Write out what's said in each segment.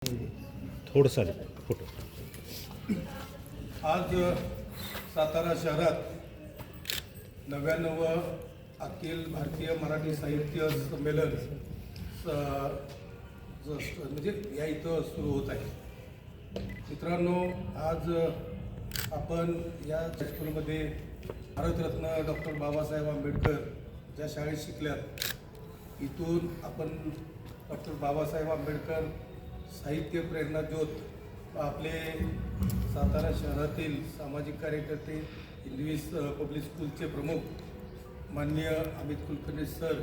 थोडंसं फोटो. आज सातारा शहरात 99 अखिल भारतीय मराठी साहित्य संमेलन म्हणजे या इथं सुरू होत आहे. मित्रांनो, आज आपण या स्कूलमध्ये भारतरत्न डॉक्टर बाबासाहेब आंबेडकर ज्या शाळेत शिकल्यात, इथून आपण डॉक्टर बाबासाहेब आंबेडकर साहित्य प्रेरणा ज्योत आपले सातारा शहरातील सामाजिक कार्यकर्ते इंग्लिश पब्लिक स्कूलचे प्रमुख माननीय अमित कुलकर्णी सर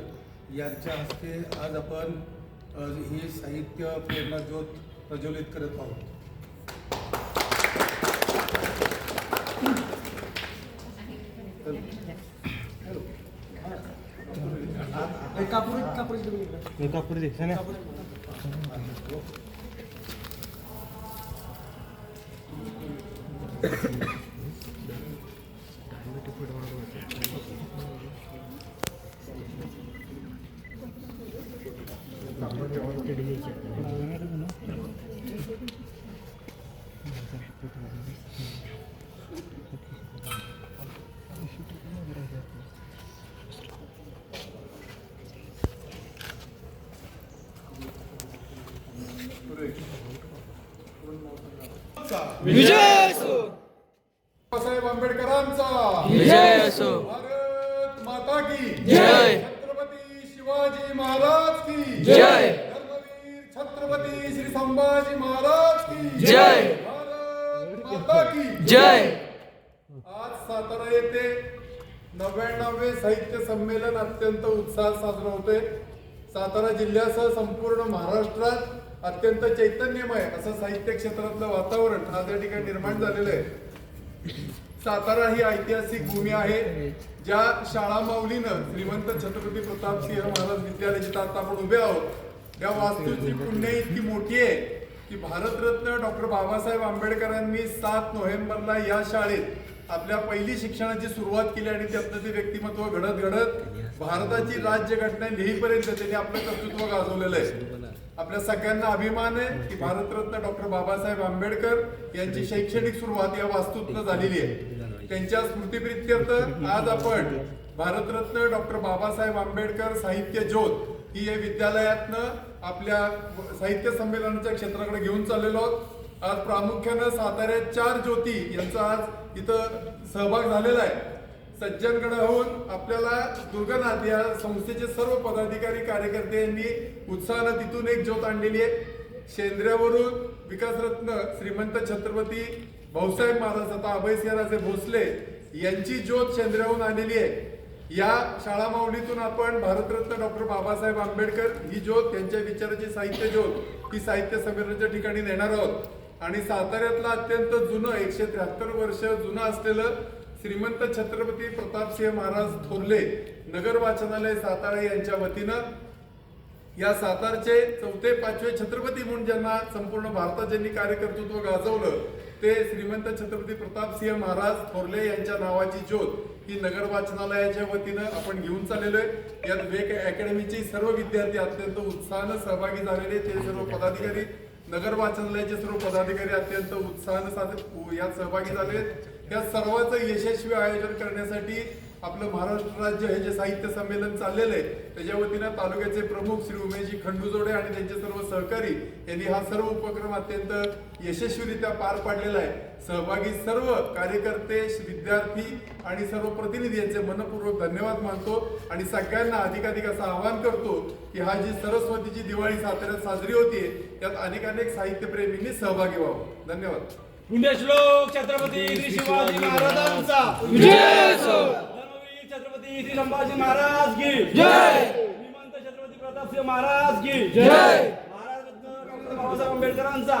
यांच्या हस्ते आज आपण ही साहित्य प्रेरणा ज्योत प्रज्वलित करत आहोत. विजय असो. बाबासाहेब आंबेडकरांचा विजय असो. भारत माता की जय. छत्रपती शिवाजी महाराज की जय. धर्मवीर छत्रपती श्री संभाजी महाराज की जय. भारत माता की जय. आज सातारा येथे 99वे साहित्य संमेलन अत्यंत उत्साहात साजरा होते. सातारा जिल्ह्यासह संपूर्ण महाराष्ट्रात अत्यंत चैतन्यमय असं साहित्य क्षेत्रातलं वातावरण आज या ठिकाणी निर्माण झालेलं आहे. सातारा ही ऐतिहासिक भूमी आहे, ज्या शाळा माऊलीनं श्रीमंत छत्रपती प्रतापसिंह महाराज विद्यालय जिथं आता आपण उभे आहोत, त्या वास्तूची पुण्य इतकी मोठी आहे की भारतरत्न डॉक्टर बाबासाहेब आंबेडकरांनी 7 नोव्हेंबरला या शाळेत आपल्या पहिली शिक्षणाची सुरुवात केली आणि त्यातनं ते व्यक्तिमत्व घडत भारताची राज्यघटना लिहीपर्यंत त्यांनी आपलं कर्तृत्व गाजवलेलं आहे. आपल्या सगळ्यांना अभिमान आहे की भारतरत्न डॉक्टर बाबासाहेब आंबेडकर यांची शैक्षणिक सुरुवात या वास्तूतनं झालेली आहे. त्यांच्या स्मृतीप्रित्यर्थ आज आपण भारतरत्न डॉक्टर बाबासाहेब आंबेडकर साहित्य ज्योत ही या विद्यालयातनं आपल्या साहित्य संमेलनाच्या क्षेत्राकडे घेऊन चाललेलो आहोत. आज प्रामुख्यानं साताऱ्यात 4 ज्योती यांचा आज इथं सहभाग झालेला आहे. सज्जनगडाहून आपल्याला दुर्गनाथ या संस्थेचे सर्व पदाधिकारी कार्यकर्ते यांनी उत्साहानं तिथून एक ज्योत आणलेली आहे. शेंद्र्यावरून विकासरत्न श्रीमंत छत्रपती भाऊसाहेब महाराज आता अभयसिंहराजे भोसले यांची ज्योत शेंद्र्याहून आलेली आहे. या शाळा माऊलीतून आपण भारतरत्न डॉक्टर बाबासाहेब आंबेडकर ही ज्योत, त्यांच्या विचाराची साहित्य ज्योत ही साहित्य संमेलनाच्या ठिकाणी नेणार आहोत. आणि साताऱ्यातलं अत्यंत जुनं 173 वर्ष जुनं असलेलं श्रीमंत छत्रपती प्रतापसिंह महाराज थोरले नगर वाचनालय सातारा यांच्या वतीनं या सातारचे 4थे 5वे छत्रपती म्हणून ज्यांना संपूर्ण भारतात ज्यांनी कार्यकर्तृत्व गाजवलं ते श्रीमंत छत्रपती प्रतापसिंह महाराज थोरले यांच्या नावाची ज्योत ही नगर वाचनालयाच्या वतीनं आपण घेऊन चाललेलो आहे. यात वेग अकॅडमीचे सर्व विद्यार्थी अत्यंत उत्साहानं सहभागी झालेले, ते सर्व पदाधिकारी नगर वाचनालयाचे सर्व पदाधिकारी अत्यंत उत्साहानं यात सहभागी झाले. या सर्वांचं यशस्वी आयोजन करण्यासाठी आपलं महाराष्ट्र राज्य हे जे साहित्य संमेलन चाललेलं आहे त्याच्या वतीनं तालुक्याचे प्रमुख श्री उमेशजी खंडूजोडे आणि त्यांचे सर्व सहकारी यांनी हा सर्व उपक्रम अत्यंत यशस्वीरित्या पार पाडलेला आहे. सहभागी सर्व कार्यकर्ते, विद्यार्थी आणि सर्व प्रतिनिधी यांचे मनपूर्वक धन्यवाद मानतो आणि सगळ्यांना अधिकाधिक असं आवाहन करतो की हा जी सरस्वतीची दिवाळी साताऱ्यात साजरी होतीये त्यात अनेक साहित्यप्रेमींनी सहभागी व्हावं. धन्यवाद. पुण्यश्लोक छत्रपती श्री शिवाजी महाराजांचा विजय असो. धर्मवीर छत्रपती श्री संभाजी महाराज की जय. श्रीमंत छत्रपती प्रतापसिंह महाराज की जय. भारतरत्न डॉक्टर बाबासाहेब आंबेडकरांचा